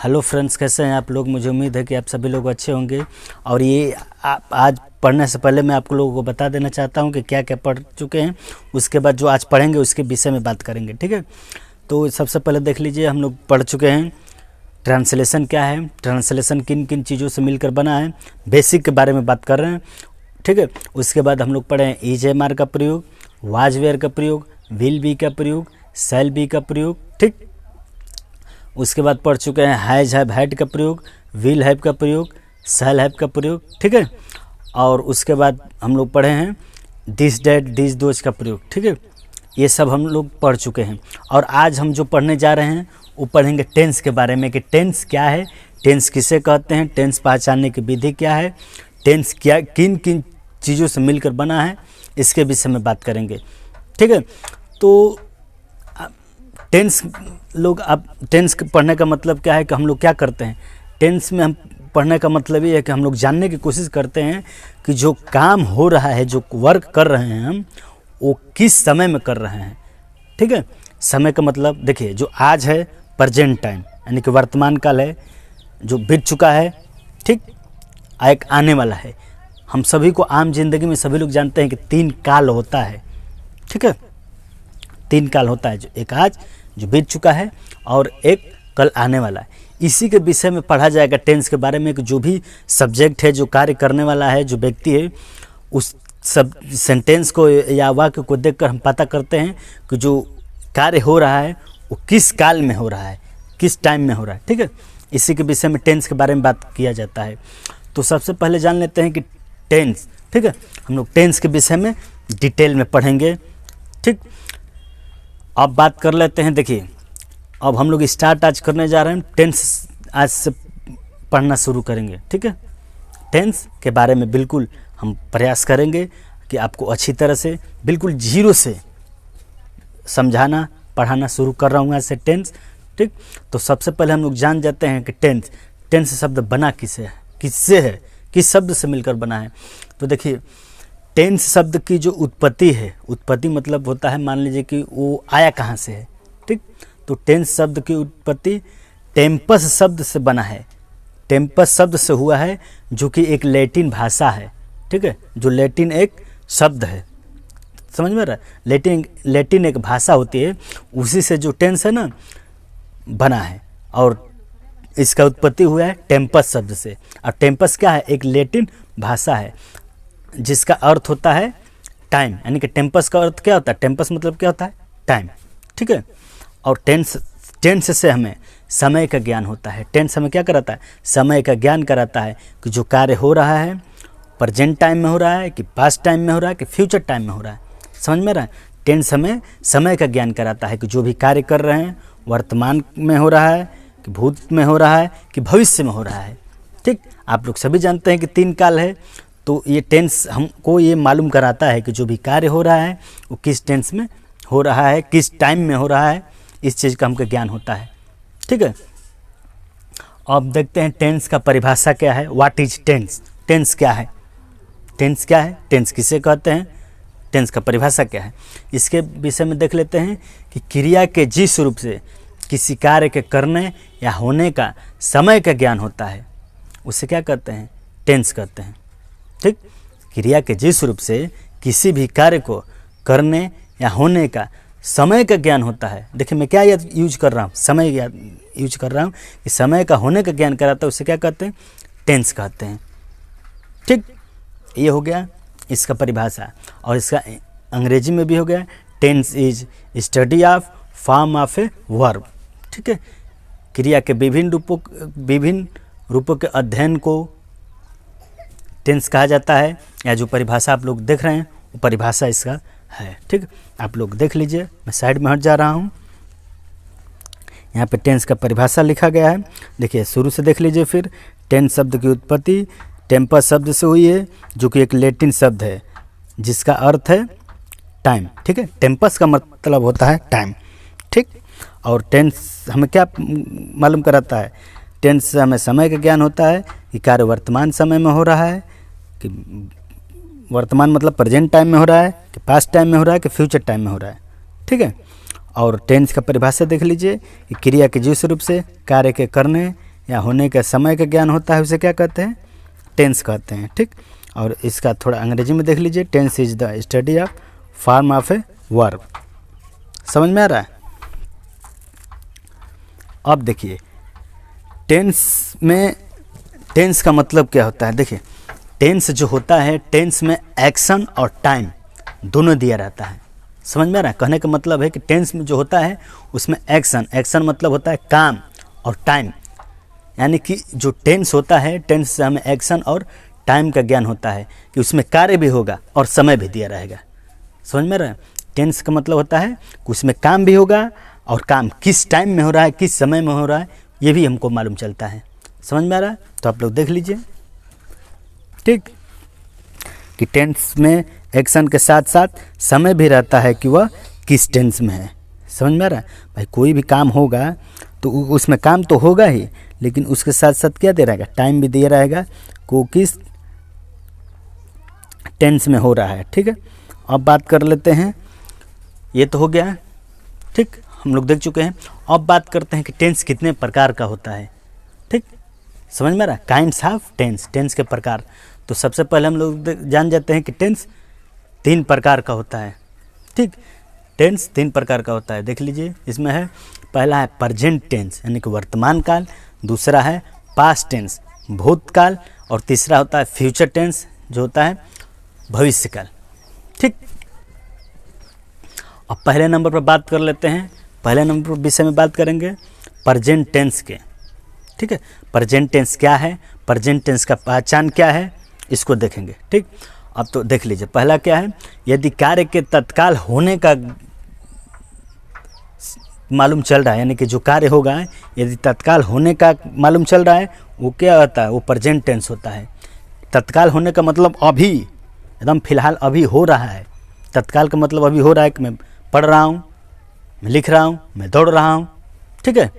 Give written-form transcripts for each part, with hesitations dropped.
Hello friends, कैसे हैं आप लोग। मुझे उम्मीद है कि आप सभी लोग अच्छे होंगे। और ये आज पढ़ने से पहले मैं आप लोगों को बता देना चाहता हूं कि क्या क्या पढ़ चुके हैं, उसके बाद जो आज पढ़ेंगे उसके विषय में बात करेंगे। ठीक है, तो सबसे पहले देख लीजिए, हम लोग पढ़ चुके हैं ट्रांसलेशन क्या है, ट्रांसलेशन किन किन चीज़ों से मिलकर बना है, बेसिक के बारे में बात कर रहे हैं। ठीक है, उसके बाद हम लोग पढ़े हैं इज एम आर का प्रयोग, वाज वेयर का प्रयोग, विल बी का प्रयोग, शैल बी का प्रयोग। ठीक, उसके बाद पढ़ चुके हैं हैज हैव हैड का प्रयोग, विल हैव का प्रयोग, शैल हैव का प्रयोग। ठीक है, और उसके बाद हम लोग पढ़े हैं दिस डैट दिस दोज का प्रयोग। ठीक है, ये सब हम लोग पढ़ चुके हैं। और आज हम जो पढ़ने जा रहे हैं वो पढ़ेंगे टेंस के बारे में कि टेंस क्या है, टेंस किसे कहते हैं, टेंस पहचानने की विधि क्या है, टेंस क्या किन किन चीज़ों से मिलकर बना है, इसके विषय में बात करेंगे। ठीक है, तो टेंस लोग अब टेंस पढ़ने का मतलब क्या है कि हम लोग क्या करते हैं, टेंस में हम पढ़ने का मतलब ये है कि हम लोग जानने की कोशिश करते हैं कि जो काम हो रहा है, जो वर्क कर रहे हैं हम, वो किस समय में कर रहे हैं। ठीक है, समय का मतलब देखिए, जो आज है प्रेजेंट टाइम यानी कि वर्तमान काल है, जो बीत चुका है, ठीक, एक आने वाला है। हम सभी को आम जिंदगी में सभी लोग जानते हैं कि 3 काल होता है। ठीक है, 3 काल होता है, जो एक आज जो बीत चुका है और एक कल आने वाला है। इसी के विषय में पढ़ा जाएगा टेंस के बारे में कि जो भी सब्जेक्ट है, जो कार्य करने वाला है, जो व्यक्ति है, उस सब सेंटेंस को या वाक्य को देखकर हम पता करते हैं कि जो कार्य हो रहा है वो किस काल में हो रहा है, किस टाइम में हो रहा है। ठीक है, इसी के विषय में टेंस के बारे में बात किया जाता है। तो सबसे पहले जान लेते हैं कि टेंस, ठीक है, हम लोग टेंस के विषय में डिटेल में पढ़ेंगे। ठीक, अब बात कर लेते हैं। देखिए, अब हम लोग स्टार्ट आज करने जा रहे हैं, टेंस आज से पढ़ना शुरू करेंगे। ठीक है, टेंस के बारे में बिल्कुल हम प्रयास करेंगे कि आपको अच्छी तरह से बिल्कुल जीरो से समझाना पढ़ाना शुरू कर रहा हूँ आज से टेंस। ठीक, तो सबसे पहले हम लोग जान जाते हैं कि टेंस शब्द बना किससे है, किस शब्द से मिलकर बना है। तो देखिए, टेंस शब्द की जो उत्पत्ति है, उत्पत्ति मतलब होता है, मान लीजिए कि वो आया कहाँ से है। ठीक, तो टेंस शब्द की उत्पत्ति टेम्पस शब्द से बना है। टेम्पस शब्द से हुआ है, जो कि एक लैटिन भाषा है। ठीक है, जो लैटिन एक शब्द है, समझ में रहा है, लैटिन एक भाषा होती है, उसी से जो टेंस है ना बना है। और इसका उत्पत्ति हुआ है टेम्पस शब्द से। और टेम्पस क्या है, एक लैटिन भाषा है जिसका अर्थ होता है टाइम, यानी कि टेम्पस का अर्थ क्या होता है, टेम्पस मतलब क्या होता है, टाइम। ठीक है, और टेंस से हमें समय का ज्ञान होता है। टेंस हमें क्या कराता है, समय का ज्ञान कराता है कि जो कार्य हो रहा है प्रेजेंट टाइम में हो रहा है कि पास्ट टाइम में हो रहा है कि फ्यूचर टाइम में हो रहा है। समझ में रहा है, टेंस हमें समय का ज्ञान कराता है कि जो भी कार्य कर रहे हैं वर्तमान में हो रहा है कि भूत में हो रहा है कि भविष्य में हो रहा है। ठीक, आप लोग सभी जानते हैं कि 3 काल है, तो ये टेंस हमको ये मालूम कराता है कि जो भी कार्य हो रहा है वो किस टेंस में हो रहा है, किस टाइम में हो रहा है, इस चीज़ का हमको ज्ञान होता है। ठीक है, अब देखते हैं टेंस का परिभाषा क्या है। व्हाट इज टेंस, टेंस क्या है, टेंस क्या है, टेंस किसे कहते हैं, टेंस का परिभाषा क्या है, इसके विषय में देख लेते हैं कि क्रिया के जिस रूप से किसी कार्य के करने या होने का समय का ज्ञान होता है उसे क्या कहते हैं, टेंस कहते हैं। ठीक, क्रिया के जिस रूप से किसी भी कार्य को करने या होने का समय का ज्ञान होता है। देखिए, मैं क्या यूज कर रहा हूँ, समय यूज कर रहा हूँ कि समय का होने का ज्ञान कराता है, उसे क्या कहते हैं, टेंस कहते हैं। ठीक, ये हो गया इसका परिभाषा। और इसका अंग्रेजी में भी हो गया, tense is study of form of a verb. ठीक है, क्रिया के विभिन्न रूपों के अध्ययन को टेंस कहा जाता है, या जो परिभाषा आप लोग देख रहे हैं वो परिभाषा इसका है। ठीक, आप लोग देख लीजिए, मैं साइड में हट जा रहा हूँ, यहाँ पे टेंस का परिभाषा लिखा गया है। देखिए, शुरू से देख लीजिए। फिर टेंस शब्द की उत्पत्ति टेम्पस शब्द से हुई है, जो कि एक लैटिन शब्द है जिसका अर्थ है टाइम। ठीक है, टेम्पस का मतलब होता है टाइम। ठीक, और टेंस हमें क्या मालूम कराता है, टेंस से हमें समय का ज्ञान होता है कि कार्य वर्तमान समय में हो रहा है कि वर्तमान मतलब प्रेजेंट टाइम में हो रहा है कि पास्ट टाइम में हो रहा है कि फ्यूचर टाइम में हो रहा है। ठीक है, और टेंस का परिभाषा देख लीजिए कि क्रिया के जिस रूप से कार्य के करने या होने का समय का ज्ञान होता है उसे क्या कहते हैं, टेंस कहते हैं। ठीक, और इसका थोड़ा अंग्रेजी में देख लीजिए, tense is the study of form of a verb. समझ में आ रहा है? अब देखिए टेंस में, टेंस का मतलब क्या होता है। देखिए टेंस जो होता है, टेंस में एक्शन और टाइम दोनों दिया रहता है। समझ में आ रहा है? कहने का मतलब है कि टेंस में जो होता है उसमें एक्शन, एक्शन मतलब होता है काम, और टाइम, यानी कि जो टेंस होता है, टेंस से हमें एक्शन और टाइम का ज्ञान होता है कि उसमें कार्य भी होगा और समय भी दिया रहेगा। समझ में आ रहा है? टेंस का मतलब होता है कि उसमें काम भी होगा और काम किस टाइम में हो रहा है, किस समय में हो रहा है, ये भी हमको मालूम चलता है। समझ में आ रहा है? तो आप लोग देख लीजिए। ठीक, कि टेंस में एक्शन के साथ साथ समय भी रहता है कि वह किस टेंस में है। समझ में आ रहा है? भाई कोई भी काम होगा तो उसमें काम तो होगा ही, लेकिन उसके साथ साथ क्या दे रहेगा, टाइम भी दिया रहेगा को किस टेंस में हो रहा है। ठीक है, अब बात कर लेते हैं, ये तो हो गया। ठीक, हम लोग देख चुके हैं। अब बात करते हैं कि टेंस कितने प्रकार का होता है। ठीक, समझ में आ रहा है? काइंड्स ऑफ टेंस, टेंस के प्रकार। तो सबसे पहले हम लोग जान जाते हैं कि टेंस 3 प्रकार का होता है। ठीक, टेंस 3 प्रकार का होता है। देख लीजिए, इसमें है, पहला है प्रेजेंट टेंस यानी कि वर्तमान काल, दूसरा है पास्ट टेंस भूतकाल, और तीसरा होता है फ्यूचर टेंस जो होता है भविष्यकाल। ठीक, अब पहले नंबर पर बात कर लेते हैं। पहले नंबर पर विषय में बात करेंगे प्रेजेंट टेंस के। ठीक है, प्रेजेंट टेंस क्या है, प्रेजेंट टेंस का पहचान क्या है, इसको देखेंगे। ठीक, अब तो देख लीजिए, पहला क्या है, यदि कार्य के तत्काल होने का मालूम चल रहा है, यानी कि जो कार्य होगा यदि तत्काल होने का मालूम चल रहा है, वो क्या होता है, वो प्रेजेंट टेंस होता है। तत्काल होने का मतलब अभी, एकदम फिलहाल अभी हो रहा है। तत्काल का मतलब अभी हो रहा है कि मैं पढ़ रहा हूँ, मैं लिख रहा हूँ, मैं दौड़ रहा हूँ, ठीक है,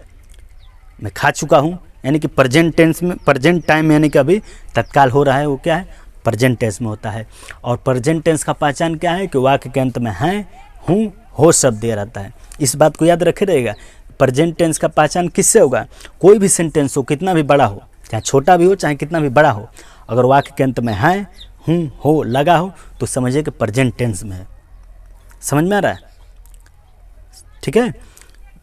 मैं खा चुका हूँ, यानी कि प्रेजेंट टेंस में, प्रेजेंट टाइम यानी कि अभी तत्काल हो रहा है, वो क्या है, प्रेजेंट टेंस में होता है। और प्रेजेंट टेंस का पहचान क्या है कि वाक्य के अंत में है, हूँ, हो शब्द दिया रहता है। इस बात को याद रखे रहेगा। प्रेजेंट टेंस का पहचान किससे होगा, कोई भी सेंटेंस हो, कितना भी बड़ा हो, चाहे छोटा भी हो चाहे कितना भी बड़ा हो, अगर वाक्य के अंत में है, हूँ, हो लगा हो तो समझिए कि प्रेजेंट टेंस में है। समझ में आ रहा है? ठीक है,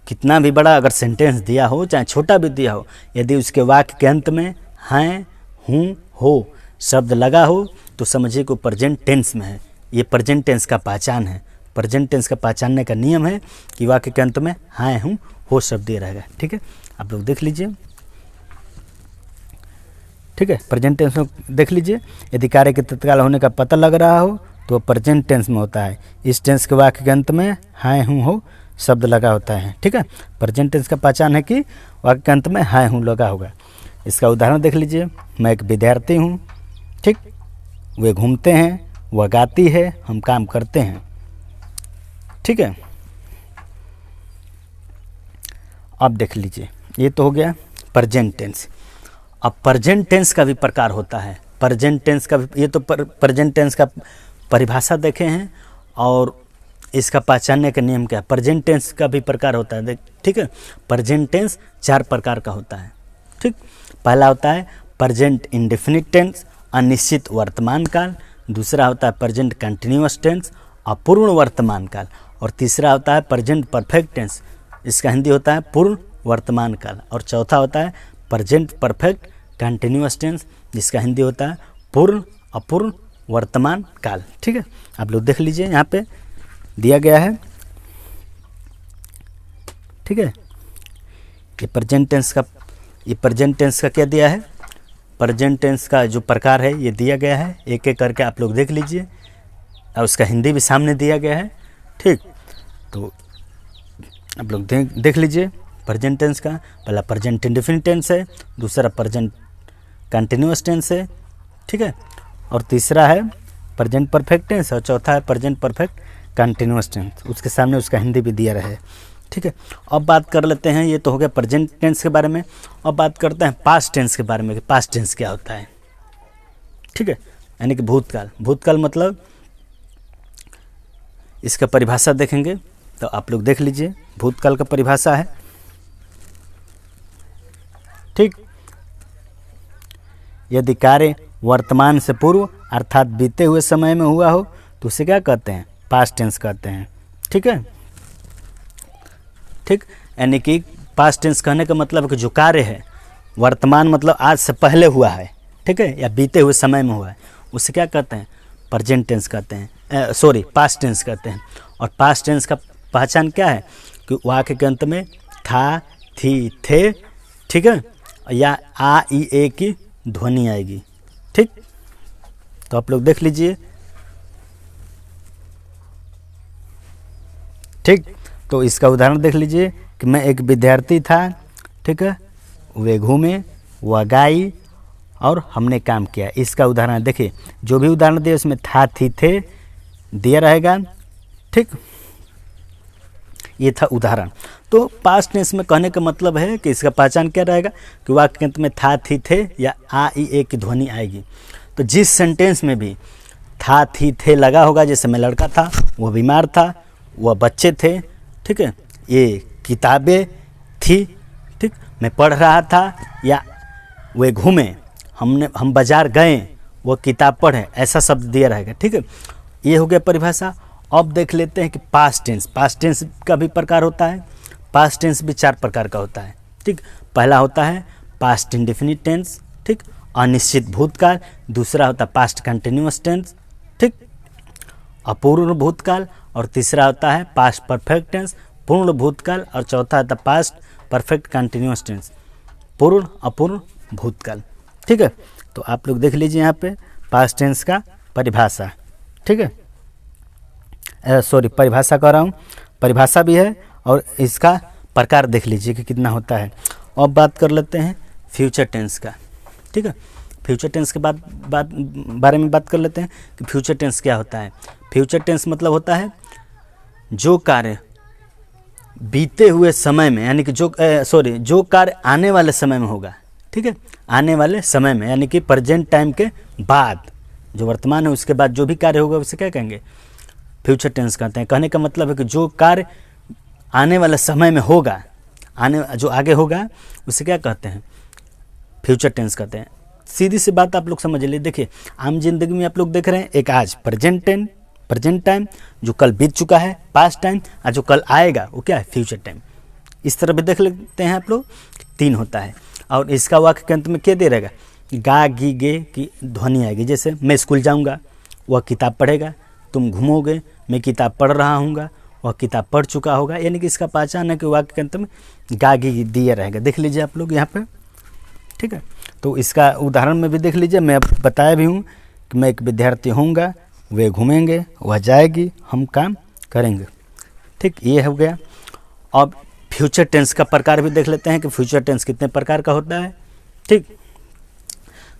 कितना भी बड़ा अगर सेंटेंस दिया हो चाहे छोटा भी दिया हो, यदि उसके वाक्य के अंत में हैं, हूँ, हो शब्द लगा हो तो समझिए कि प्रेजेंट टेंस में है। ये प्रेजेंट टेंस का पहचान है। प्रेजेंट टेंस का पहचानने का नियम है कि वाक्य के अंत में हैं, हूँ, हो शब्द दिया रहेगा। ठीक है, आप लोग देख लीजिए। ठीक है, प्रेजेंट टेंस में देख लीजिए, यदि कार्य के तत्काल होने का पता लग रहा हो तो प्रेजेंट टेंस में होता है। इस टेंस के वाक्य के अंत में हैं, हूँ, हो शब्द लगा होता है। ठीक है, प्रेजेंट टेंस का पहचान है कि वाक्य के अंत में हैं, हूँ लगा होगा। इसका उदाहरण देख लीजिए, मैं एक विद्यार्थी हूँ, ठीक, वे घूमते हैं, वह गाती है, हम काम करते हैं। ठीक है, अब देख लीजिए, ये तो हो गया प्रेजेंट टेंस। अब प्रेजेंट टेंस का भी प्रकार होता है। प्रेजेंट टेंस का भी, ये तो प्रेजेंट टेंस का परिभाषा देखे हैं और इसका पहचानने का नियम क्या है। प्रेजेंट टेंस का भी प्रकार होता है, ठीक है। प्रेजेंट टेंस 4 प्रकार का होता है। ठीक, पहला होता है प्रेजेंट इंडेफिनिट टेंस, अनिश्चित वर्तमान काल। दूसरा होता है प्रेजेंट कंटिन्यूअस टेंस, अपूर्ण वर्तमान काल। और तीसरा होता है प्रेजेंट परफेक्ट टेंस, इसका हिंदी होता है पूर्ण वर्तमान काल। और चौथा होता है प्रेजेंट परफेक्ट कंटिन्यूअस टेंस, जिसका हिंदी होता है पूर्ण अपूर्ण वर्तमान काल। ठीक है, आप लोग देख लीजिए, यहाँ पे दिया गया है। ठीक है, ये प्रेजेंट टेंस का क्या दिया है, प्रेजेंट टेंस का जो प्रकार है ये दिया गया है। एक एक करके आप लोग देख लीजिए, और उसका हिंदी भी सामने दिया गया है। ठीक, तो आप लोग देख लीजिए प्रेजेंट टेंस का। पहला प्रेजेंट इंडेफिनिट टेंस है, दूसरा प्रेजेंट कंटिन्यूअस टेंस है, ठीक है, और तीसरा है प्रेजेंट परफेक्ट टेंस, और चौथा है प्रेजेंट परफेक्ट कंटिन्यूअस टेंस। उसके सामने उसका हिंदी भी दिया रहे। ठीक है, अब बात कर लेते हैं, ये तो हो गया प्रेजेंट टेंस के बारे में। अब बात करते हैं पास्ट टेंस के बारे में कि पास्ट टेंस क्या होता है। ठीक है, यानी कि भूतकाल। भूतकाल मतलब इसका परिभाषा देखेंगे तो आप लोग देख लीजिए, भूतकाल का परिभाषा है। ठीक, यदि कार्य वर्तमान से पूर्व अर्थात बीते हुए समय में हुआ हो तो उसे क्या कहते हैं, पास्ट टेंस कहते हैं। ठीक है, ठीक, यानी कि पास्ट टेंस कहने का मतलब है कि जो कार्य है वर्तमान मतलब आज से पहले हुआ है, ठीक है, या बीते हुए समय में हुआ है, उसे क्या कहते हैं, प्रेजेंट टेंस कहते हैं, सॉरी पास्ट टेंस कहते हैं। और पास्ट टेंस का पहचान क्या है कि वाक्य के अंत में था, थी, थे, ठीक है, या आ, ई, ए की ध्वनि आएगी। ठीक, तो आप लोग देख लीजिए। ठीक, तो इसका उदाहरण देख लीजिए कि मैं एक विद्यार्थी था, ठीक है, वे घूमे, वह गाई और हमने काम किया। इसका उदाहरण देखिए, जो भी उदाहरण दिए उसमें था, थी, थे दिया रहेगा। ठीक, ये था उदाहरण। तो पास्ट टेंस में कहने का मतलब है कि इसका पहचान क्या रहेगा कि वाक्य के अंत में था, थी, थे या आ, ई, ए की ध्वनि आएगी। तो जिस सेंटेंस में भी था, थी, थे लगा होगा, जैसे मैं लड़का था, वह बीमार था, वह बच्चे थे, ठीक है, ये किताबें थी, ठीक, मैं पढ़ रहा था, या वे घूमे, हम बाजार गए, वो किताब पढ़े, ऐसा शब्द दिया रहेगा। ठीक है, ये हो गया परिभाषा। अब देख लेते हैं कि पास्ट टेंस। पास्ट टेंस का भी प्रकार होता है। पास्ट टेंस भी 4 प्रकार का होता है। ठीक, पहला होता है पास्ट इंडेफिनिट टेंस, ठीक, अनिश्चित भूतकाल। दूसरा होता है पास्ट कंटिन्यूअस टेंस, ठीक, अपूर्ण भूतकाल। और तीसरा होता है पास्ट परफेक्ट टेंस, पूर्ण भूतकाल। और चौथा होता है पास्ट परफेक्ट कंटिन्यूअस टेंस, पूर्ण अपूर्ण भूतकाल। ठीक है, तो आप लोग देख लीजिए यहाँ पे पास्ट टेंस का परिभाषा। ठीक है, सॉरी परिभाषा कह रहा हूँ, परिभाषा भी है और इसका प्रकार देख लीजिए कि कितना होता है। अब बात कर लेते हैं फ्यूचर टेंस का। ठीक है, फ्यूचर टेंस के बारे में बात कर लेते हैं कि फ्यूचर टेंस क्या होता है। फ्यूचर टेंस मतलब होता है जो कार्य बीते हुए समय में, यानी कि जो कार्य आने वाले समय में होगा। ठीक है, आने वाले समय में, यानी कि प्रेजेंट टाइम के बाद, जो वर्तमान है उसके बाद जो भी कार्य होगा उसे क्या कहेंगे, फ्यूचर टेंस कहते हैं। कहने का मतलब है कि जो कार्य आने वाले समय में होगा, जो आगे होगा उसे क्या कहते हैं, फ्यूचर टेंस कहते हैं। सीधी सी बात आप लोग समझ लीजिए। देखिए, आम जिंदगी में आप लोग देख रहे हैं, एक आज प्रेजेंट टाइम, जो कल बीत चुका है पास्ट टाइम, और जो कल आएगा वो क्या है, फ्यूचर टाइम। इस तरह भी देख लेते हैं आप लोग, 3 होता है। और इसका वाक्य के अंत में क्या दे रहेगा, गा, गी, गे की ध्वनि आएगी। जैसे मैं स्कूल जाऊंगा, वह किताब पढ़ेगा, तुम घूमोगे, मैं किताब पढ़ रहा हूँगा, वह किताब पढ़ चुका होगा। यानी कि इसका पहचान है कि वाक्य के अंत में गा, गी दिया रहेगा। देख लीजिए आप लोग यहाँ पे। ठीक है, तो इसका उदाहरण में भी देख लीजिए, मैं बताया भी हूँ कि मैं एक विद्यार्थी होऊंगा, वे घूमेंगे, वह जाएगी, हम काम करेंगे। ठीक, ये हो गया। अब फ्यूचर टेंस का प्रकार भी देख लेते हैं कि फ्यूचर टेंस कितने प्रकार का होता है। ठीक,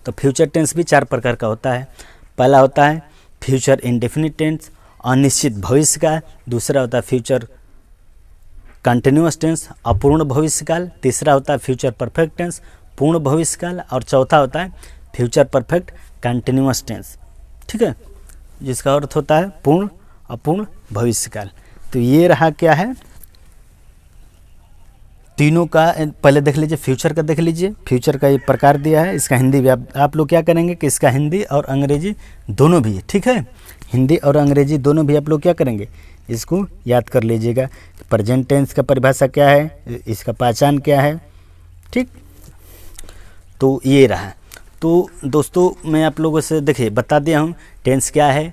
तो फ्यूचर टेंस भी 4 प्रकार का होता है। पहला होता है फ्यूचर इंडेफिनिट टेंस, अनिश्चित भविष्य का। दूसरा होता है फ्यूचर कंटिन्यूअस टेंस, अपूर्ण भविष्यकाल। तीसरा होता है फ्यूचर परफेक्ट टेंस, पूर्ण भविष्यकाल। और चौथा होता है फ्यूचर परफेक्ट कंटिन्यूअस टेंस। ठीक है, जिसका अर्थ होता है पूर्ण अपूर्ण भविष्यकाल। तो ये रहा क्या है, तीनों का। पहले देख लीजिए फ्यूचर का, देख लीजिए फ्यूचर का ये प्रकार दिया है। इसका हिंदी भी आप लोग क्या करेंगे कि इसका हिंदी और अंग्रेजी दोनों भी, ठीक है, हिंदी और अंग्रेजी दोनों भी आप लोग क्या करेंगे, इसको याद कर लीजिएगा। प्रेजेंट टेंस का परिभाषा क्या है, इसका पहचान क्या है। ठीक, तो ये रहा। तो दोस्तों मैं आप लोगों से देखिए बता दिया हूँ टेंस क्या है,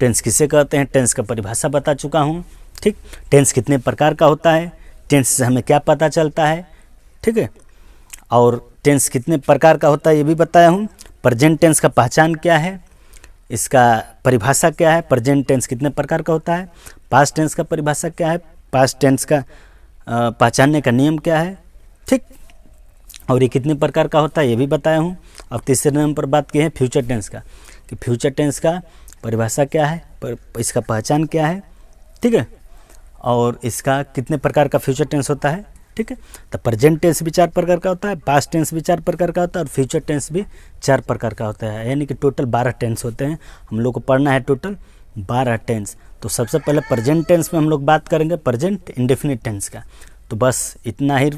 टेंस किसे कहते हैं, टेंस का परिभाषा बता चुका हूँ। ठीक, टेंस कितने प्रकार का होता है, टेंस से हमें क्या पता चलता है। ठीक है, और टेंस कितने प्रकार का होता है ये भी बताया हूँ। प्रेजेंट टेंस का पहचान क्या है, इसका परिभाषा क्या है, प्रेजेंट टेंस कितने प्रकार का होता है। पास्ट टेंस का परिभाषा क्या है, पास्ट टेंस का पहचानने का नियम क्या है। ठीक, और ये कितने प्रकार का होता है ये भी बताया हूँ। अब तीसरे नंबर पर बात की है फ्यूचर टेंस का, कि फ्यूचर टेंस का परिभाषा क्या है, इसका पहचान क्या है। ठीक है, और इसका कितने प्रकार का फ्यूचर टेंस होता है। ठीक है, तो प्रेजेंट टेंस भी 4 प्रकार का होता है, पास्ट टेंस भी 4 प्रकार का होता है, और फ्यूचर टेंस भी 4 प्रकार का होता है। यानी कि टोटल 12 टेंस होते हैं। हम लोग को पढ़ना है टोटल 12 टेंस। तो सबसे पहले प्रेजेंट टेंस में हम लोग बात करेंगे, प्रेजेंट इंडेफिनिट टेंस का। तो बस इतना ही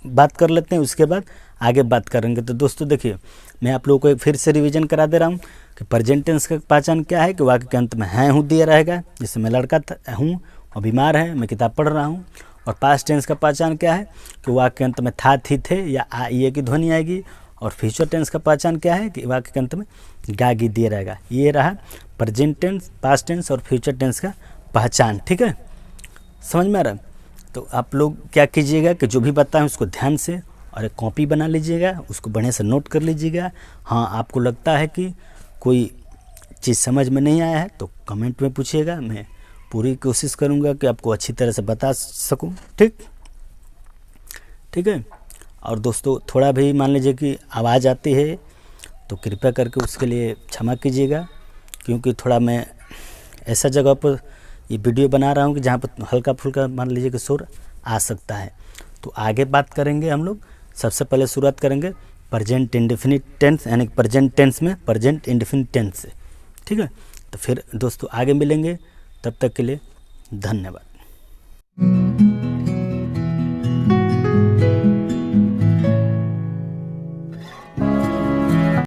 बात कर लेते हैं, उसके बाद आगे बात करेंगे। तो दोस्तों देखिए, मैं आप लोगों को एक फिर से रिवीजन करा दे रहा हूँ कि प्रेजेंट टेंस का पहचान क्या है कि वाक्य के अंत में है हूँ दिया रहेगा, जैसे मैं लड़का हूँ और बीमार है, मैं किताब पढ़ रहा हूँ। और पास्ट टेंस का पहचान क्या है कि वाक्य के अंत में था, थी, थे या आ, ये की ध्वनि आएगी। और फ्यूचर टेंस का पहचान क्या है कि वाक्य के अंत में गा गी दिया रहेगा। ये रहा प्रेजेंट टेंस, पास्ट टेंस और फ्यूचर टेंस का पहचान। ठीक है, समझ में आ रहा है? तो आप लोग क्या कीजिएगा कि जो भी बताएं उसको ध्यान से और एक कॉपी बना लीजिएगा, उसको बढ़िया से नोट कर लीजिएगा। हाँ, आपको लगता है कि कोई चीज़ समझ में नहीं आया है तो कमेंट में पूछिएगा, मैं पूरी कोशिश करूँगा कि आपको अच्छी तरह से बता सकूँ। ठीक है। और दोस्तों थोड़ा भी मान लीजिए कि आवाज़ आती है तो कृपया करके उसके लिए क्षमा कीजिएगा, क्योंकि थोड़ा मैं ऐसा जगह पर ये वीडियो बना रहा हूँ कि जहाँ पर हल्का फुल्का मान लीजिए कि शोर आ सकता है। तो आगे बात करेंगे हम लोग। सबसे पहले शुरुआत करेंगे प्रेजेंट इंडेफिनिट टेंस, यानी प्रेजेंट टेंस में प्रेजेंट इंडेफिनिट टेंस से। ठीक है, तो फिर दोस्तों आगे मिलेंगे, तब तक के लिए धन्यवाद।